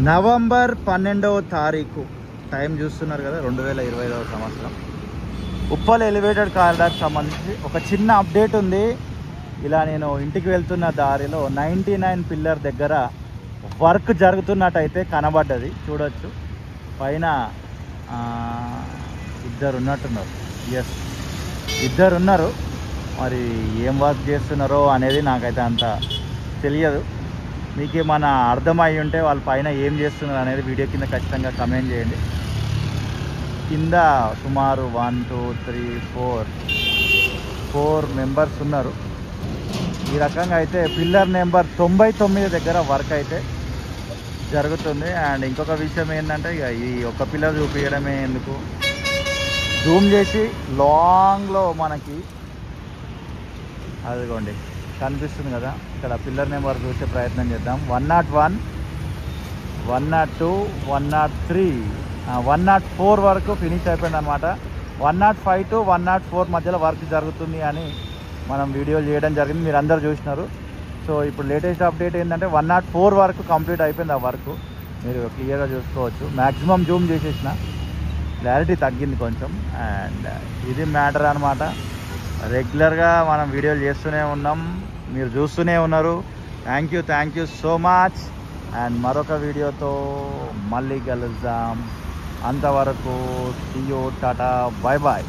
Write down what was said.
November 12వ తారీఖు time చూస్తున్నారు కదా, 2025వ సంవత్సరం. ఉప్పల్ ఎలివేటెడ్ కారిడార్ సంబంధించి ఒక చిన్న అప్డేట్ ఉంది. ఇలా నేను ఇంటికి వెళ్తున్న దారిలో 99 పిల్లర్ దగ్గర వర్క్ జరుగుతున్నట్టయితే కనబడ్డది, చూడొచ్చు. పైన ఇద్దరు ఉన్నట్టున్నారు. ఎస్, ఇద్దరు ఉన్నారు. మరి ఏం వర్క్ చేస్తున్నారో అనేది నాకైతే అంత తెలియదు. మీకేమన్నా అర్థమై ఉంటే వాళ్ళ పైన ఏం చేస్తున్నారు అనేది వీడియో కింద ఖచ్చితంగా కమెంట్ చేయండి. కింద సుమారు 1 2 3 4 మెంబర్స్ ఉన్నారు. ఈ రకంగా అయితే పిల్లర్ నెంబర్ 99 దగ్గర వర్క్ అయితే జరుగుతుంది. అండ్ ఇంకొక విషయం ఏంటంటే, ఇక ఈ ఒక్క పిల్లర్ చూపించడమే ఎందుకు, జూమ్ చేసి లాంగ్లో మనకి అదిగోండి కనిపిస్తుంది కదా, ఇక్కడ పిల్లర్ నెంబర్ చూసే ప్రయత్నం చేద్దాం. 101, 102, 103, 104 వరకు ఫినిష్ అయిపోయింది అనమాట. 105 to 104 మధ్యలో వర్క్ జరుగుతుంది అని మనం వీడియోలు చేయడం జరిగింది, మీరు అందరు చూసినారు. సో ఇప్పుడు లేటెస్ట్ అప్డేట్ ఏంటంటే 104 వరకు కంప్లీట్ అయిపోయింది ఆ వర్క్, మీరు క్లియర్గా చూసుకోవచ్చు. మ్యాక్సిమం జూమ్ చేసేసిన, క్లారిటీ తగ్గింది కొంచెం. అండ్ ఇది మ్యాటర్ అనమాట. రెగ్యులర్గా మనం వీడియోలు చేస్తూనే ఉన్నాం, మీరు చూస్తూనే ఉన్నారు. Thank you so much. And మరొక వీడియోతో మళ్ళీ కలుద్దాం. అంతవరకు సీ యూ, టాటా, బాయ్ బాయ్.